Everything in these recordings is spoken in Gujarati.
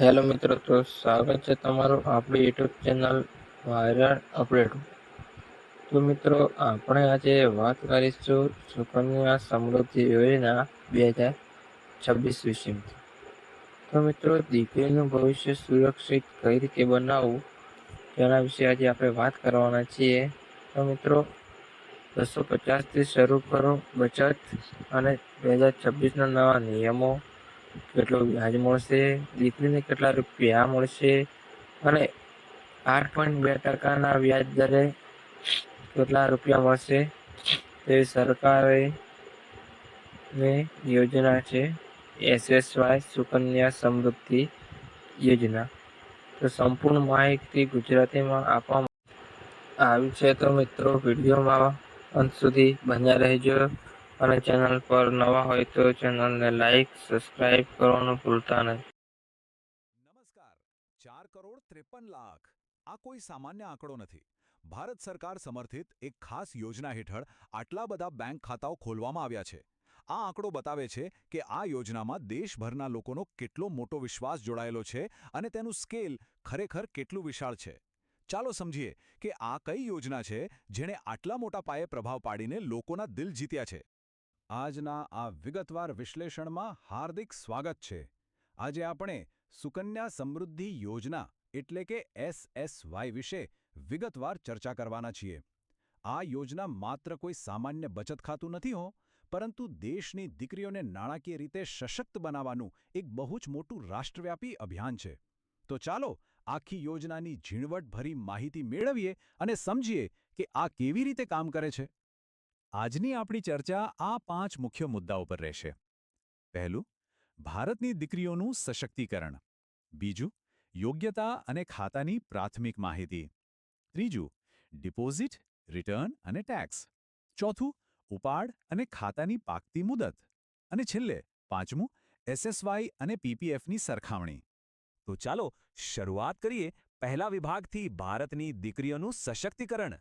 હેલો મિત્રો, તો સ્વાગત છે તમારું આપણી યુટ્યુબ ચેનલ વાયરલ અપડેટ. તો મિત્રો, આપણે આજે વાત કરીશું સુકન્યા સમૃદ્ધિ યોજના 2026 વિશે. તો મિત્રો, દીકરીનું ભવિષ્ય સુરક્ષિત કઈ રીતે બનાવવું તેના વિશે આજે આપણે વાત કરવાના છીએ. તો મિત્રો, 250થી શરૂ કરો બચત અને 2026ના નવા નિયમો, કેટલો વ્યાજ મળશે, દીકરીને કેટલા રૂપિયા મળશે અને 8.2% વ્યાજ દરે કેટલા રૂપિયા મળશે તેવી સરકારે યોજના છે, SSY સુકન્યા સમૃદ્ધિ યોજના. તો સંપૂર્ણ માહિતી ગુજરાતીમાં આપવામાં આવી છે. તો મિત્રો, વિડીયોમાં અંત સુધી બન્યા રહેજો અને ચેનલ પર નવા હોય તો ચેનલને લાઈક સબસ્ક્રાઇબ કરવાનું ભૂલતા નહીં. નમસ્કાર. 4,53,00,000 આ કોઈ સામાન્ય આંકડો નથી. ભારત સરકાર સમર્થિત એક ખાસ યોજના હેઠળ આટલા બધા બેંક ખાતાઓ ખોલવામાં આવ્યા છે. આ આંકડો બતાવે છે કે આ યોજનામાં દેશભરના લોકોનો કેટલો મોટો વિશ્વાસ જોડાયેલો છે અને તેનું સ્કેલ ખરેખર કેટલું વિશાળ છે. ચાલો સમજીએ કે આ કઈ યોજના છે જેણે આટલા મોટા પાયે પ્રભાવ પાડીને લોકોના દિલ જીત્યા છે. આજના આ વિગતવાર વિશ્લેષણમાં હાર્દિક સ્વાગત છે. આજે આપણે સુકન્યા સમૃદ્ધિ યોજના એટલે કે SSY વિશે વિગતવાર ચર્ચા કરવાના છીએ. આ યોજના માત્ર કોઈ સામાન્ય બચત ખાતું નથી પરંતુ દેશની દીકરીઓને નાણાકીય રીતે સશક્ત બનાવવાનું એક બહુ જ મોટું રાષ્ટ્રવ્યાપી અભિયાન છે. તો ચાલો આખી યોજનાની ઝીણવટભરી માહિતી મેળવીએ અને સમજીએ કે આ કેવી રીતે કામ કરે છે. આજની આપણી ચર્ચા આ 5 મુખ્ય મુદ્દાઓ પર રહેશે. પહેલું, ભારતની દીકરીઓનું સશક્તિકરણ. બીજું, યોગ્યતા અને ખાતાની પ્રાથમિક માહિતી. ત્રીજું, ડિપોઝિટ, રિટર્ન અને ટેક્સ. ચોથું, ઉપાડ અને ખાતાની પાકતી મુદત. અને છેલ્લે પાંચમું, SSY અને PPFની સરખામણી. તો ચાલો શરૂઆત કરીએ પહેલા વિભાગથી, ભારતની દીકરીઓનું સશક્તિકરણ.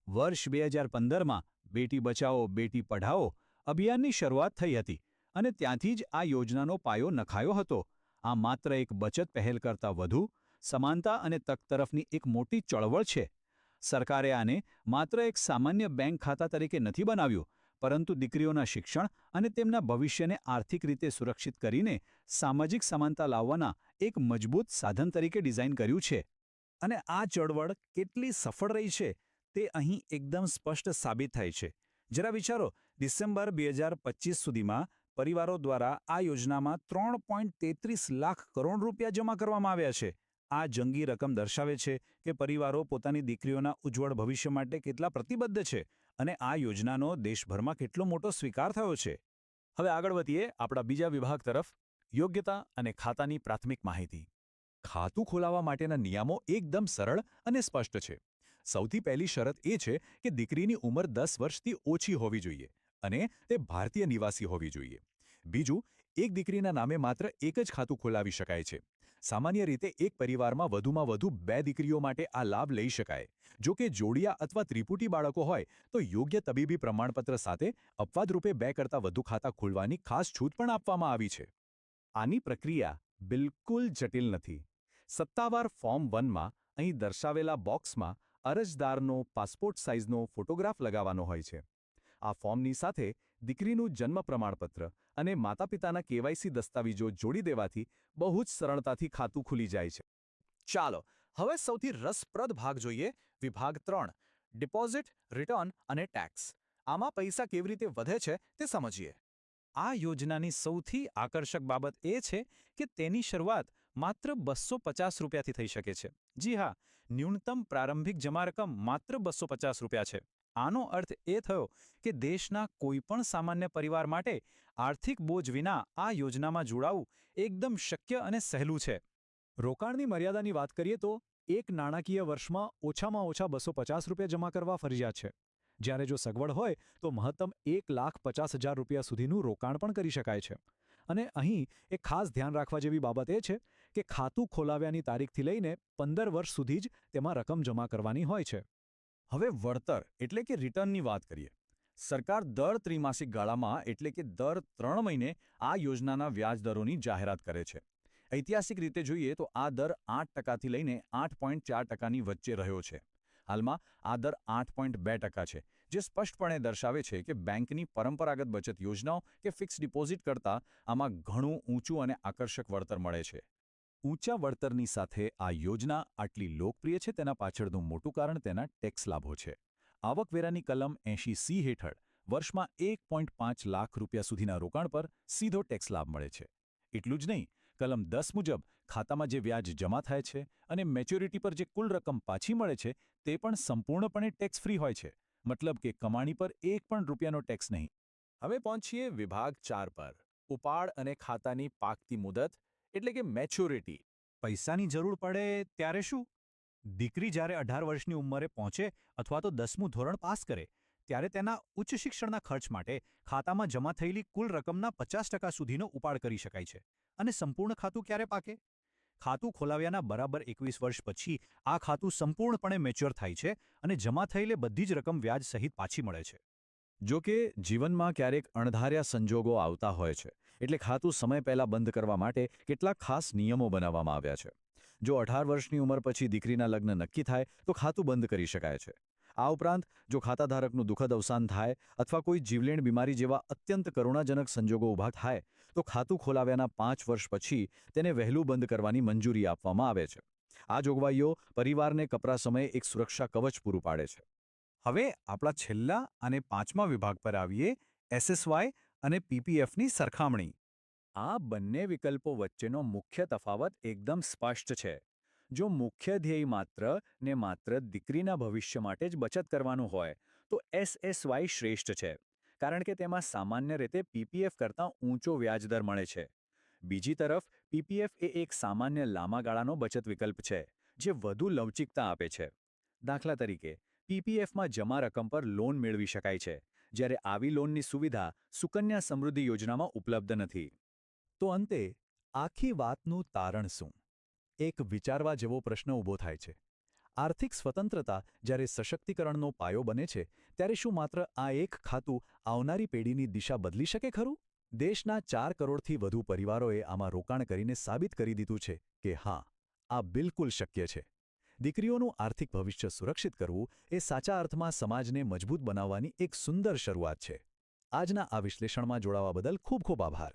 વર્ષ 2015માં બેટી બચાવો બેટી પઢાઓ અભિયાનની શરૂઆત થઈ હતી અને ત્યાંથી જ આ યોજનાનો પાયો નખાયો હતો. આ માત્ર એક બચત પહેલ કરતાં વધુ સમાનતા અને તક તરફની એક મોટી ચળવળ છે. સરકારે આને માત્ર એક સામાન્ય બેંક ખાતા તરીકે નથી બનાવ્યું, પરંતુ દીકરીઓના શિક્ષણ અને તેમના ભવિષ્યને આર્થિક રીતે સુરક્ષિત કરીને સામાજિક સમાનતા લાવવાના એક મજબૂત સાધન તરીકે ડિઝાઇન કર્યું છે. અને આ ચળવળ કેટલી સફળ રહી છે તે અહીં એકદમ સ્પષ્ટ સાબિત થાય છે. જરા વિચારો, ડિસેમ્બર 2025 સુધીમાં પરિવારો દ્વારા આ યોજનામાં 3.33 લાખ કરોડ રૂપિયા જમા કરવામાં આવ્યા છે. આ જંગી રકમ દર્શાવે છે કે પરિવારો પોતાની દીકરીઓના ઉજ્જવળ ભવિષ્ય માટે કેટલા પ્રતિબદ્ધ છે અને આ યોજનાનો દેશભરમાં કેટલો મોટો સ્વીકાર થયો છે. હવે આગળ વધીએ આપણા બીજા વિભાગ તરફ, યોગ્યતા અને ખાતાની પ્રાથમિક માહિતી. ખાતું ખોલાવવા માટેના નિયમો એકદમ સરળ અને સ્પષ્ટ છે. સૌથી પહેલી શરત એ છે કે દીકરીની ઉંમર 10 વર્ષથી ઓછી હોવી જોઈએ અને તે ભારતીય નિવાસી હોવી જોઈએ. બીજું, એક દીકરીના નામે માત્ર એક જ ખાતું ખોલાવી શકાય છે. સામાન્ય રીતે એક પરિવારમાં વધુમાં વધુ 2 દીકરીઓ માટે આ લાભ લઈ શકાય. જો કે જોડિયા અથવા ત્રિપુટી બાળકો હોય તો યોગ્ય તબીબી પ્રમાણપત્ર સાથે અપવાદ રૂપે 2 કરતાં વધુ ખાતા ખોલવાની ખાસ છૂટ પણ આપવામાં આવી છે. આની પ્રક્રિયા બિલકુલ જટિલ નથી. સત્તાવાર ફોર્મ 1માં અહીં દર્શાવેલા બોક્સમાં અરજદારનો પાસપોર્ટ સાઇઝનો ફોટોગ્રાફ લગાવવાનો હોય છે. આ ફોર્મની સાથે દીકરીનું જન્મ પ્રમાણપત્ર અને માતાપિતાના KYC દસ્તાવેજો જોડી દેવાથી બહુ જ સરળતાથી ખાતું ખુલી જાય છે. ચાલો હવે સૌથી રસપ્રદ ભાગ જોઈએ, વિભાગ 3, ડિપોઝિટ, રિટર્ન અને ટેક્સ. આમાં પૈસા કેવી રીતે વધે છે તે સમજીએ. આ યોજનાની સૌથી આકર્ષક બાબત એ છે કે તેની શરૂઆત માત્ર 250 રૂપિયાથી થઈ શકે છે. જી હા, ન્યૂનતમ પ્રારંભિક જમા રકમ માત્ર 250 રૂપિયા છે. આનો અર્થ એ થયો કે દેશના કોઈપણ સામાન્ય પરિવાર માટે આર્થિક બોજ વિના આ યોજનામાં જોડાવું એકદમ શક્ય અને સહેલું છે. રોકાણની મર્યાદાની વાત કરીએ તો એક નાણાકીય વર્ષમાં ઓછામાં ઓછા 250 રૂપિયા જમા કરવા ફરજિયાત છે. જ્યારે જો સગવડ હોય તો મહત્તમ 1,50,000 રૂપિયા સુધીનું રોકાણ પણ કરી શકાય છે. અને અહીં એક ખાસ ધ્યાન રાખવા જેવી બાબત એ છે કે ખાતું ખોલાવ્યાની તારીખથી લઈને 15 વર્ષ સુધી જ તેમાં રકમ જમા કરવાની હોય છે. હવે વળતર એટલે કે રિટર્નની વાત કરીએ. સરકાર દર ત્રિમાસિક ગાળામાં એટલે કે દર 3 મહિને આ યોજનાના વ્યાજ દરોની જાહેરાત કરે છે. ઐતિહાસિક રીતે જોઈએ તો આ દર 8%થી લઈને 8.4%ની વચ્ચે રહ્યો છે. હાલમાં આ દર 8.2% છે, જે સ્પષ્ટપણે દર્શાવે છે કે બેંકની પરંપરાગત બચત યોજનાઓ કે ફિક્સ ડિપોઝિટ કરતાં આમાં ઘણું ઊંચું અને આકર્ષક વળતર મળે છે. ઊંચા વળતરની સાથે આ યોજના આટલી લોકપ્રિય છે તેના પાછળનું મોટું કારણ તેના ટેક્સ લાભો છે. આવકવેરાની કલમ 80C હેઠળ વર્ષમાં 1.5 લાખ રૂપિયા સુધીના રોકાણ પર સીધો ટેક્સ લાભ મળે છે. એટલું જ નહીં, કલમ 10 મુજબ ખાતામાં જે વ્યાજ જમા થાય છે અને મેચ્યોરિટી પર જે કુલ રકમ પાછી મળે છે તે પણ સંપૂર્ણપણે ટેક્સ ફ્રી હોય છે. મતલબ કે કમાણી પર એક પણ રૂપિયાનો ટેક્સ નહીં. હવે પહોંચીએ વિભાગ 4 પર. ઉપાડ અને ખાતાની પાકતી મુદત એટલે કે મેચ્યોરિટી. પૈસાની જરૂર પડે ત્યારે શું? દીકરી જ્યારે 18 વર્ષની ઉંમરે પહોંચે અથવા તો 10મું ધોરણ પાસ કરે ત્યારે તેના ઉચ્ચ શિક્ષણના ખર્ચ માટે ખાતામાં જમા થયેલી કુલ રકમના 50% સુધીનો ઉપાડ કરી શકાય છે. અને સંપૂર્ણ ખાતું ક્યારે પાકે? ખાતું ખોલાવ્યાના બરાબર 21 વર્ષ પછી આ ખાતું સંપૂર્ણપણે મેચ્યોર થાય છે અને જમા થયેલી બધી જ રકમ વ્યાજ સહિત પાછી મળે છે. જો કે જીવનમાં ક્યારેક અણધાર્યા સંજોગો આવતા હોય છે, એટલે ખાતું સમય પહેલાં બંધ કરવા માટે કેટલાક ખાસ નિયમો બનાવવામાં આવ્યા છે. જો 18 વર્ષની ઉંમર પછી દીકરીના લગ્ન નક્કી થાય તો ખાતું બંધ કરી શકાય છે. આ ઉપરાંત જો ખાતાધારકનું દુઃખદ અવસાન થાય અથવા કોઈ જીવલેણ બીમારી જેવા અત્યંત કરુણાજનક સંજોગો ઊભા થાય તો ખાતું ખોલાવ્યાના 5 વર્ષ પછી તેને વહેલું બંધ કરવાની મંજૂરી આપવામાં આવે છે. આ જોગવાઈઓ પરિવારને કપરા સમયે એક સુરક્ષા કવચ પૂરું પાડે છે. હવે આપણા છેલ્લા અને 5મા વિભાગ પર આવીએ, SSY અને PPFની સરખામણી. આ બંને વિકલ્પો વચ્ચેનો મુખ્ય તફાવત એકદમ સ્પષ્ટ છે. જો મુખ્ય ધ્યેય માત્ર દીકરીના ભવિષ્ય માટે જ બચત કરવાનું હોય તો SSY શ્રેષ્ઠ છે, કારણ કે તેમાં સામાન્ય રીતે PPF કરતાં ઊંચો વ્યાજદર મળે છે. બીજી તરફ PPF એ એક સામાન્ય લાંબા ગાળાનો બચત વિકલ્પ છે, જે વધુ લવચિકતા આપે છે. દાખલા તરીકે, PPFમાં જમા રકમ પર લોન મેળવી શકાય છે, જ્યારે આવી લોનની સુવિધા સુકન્યા સમૃદ્ધિ યોજનામાં ઉપલબ્ધ નથી. તો અંતે આખી વાતનું તારણ શું? એક વિચારવા જેવો પ્રશ્ન ઊભો થાય છે. આર્થિક સ્વતંત્રતા જ્યારે સશક્તિકરણનો પાયો બને છે ત્યારે શું માત્ર આ એક ખાતું આવનારી પેઢીની દિશા બદલી શકે ખરું? દેશના 4 કરોડથી વધુ પરિવારોએ આમાં રોકાણ કરીને સાબિત કરી દીધું છે કે હા, આ બિલકુલ શક્ય છે. દીકરીઓનું આર્થિક ભવિષ્ય સુરક્ષિત કરવું એ સાચા અર્થમાં સમાજને મજબૂત બનાવવાની એક સુંદર શરૂઆત છે. આજના આ વિશ્લેષણમાં જોડાવા બદલ ખૂબ ખૂબ આભાર.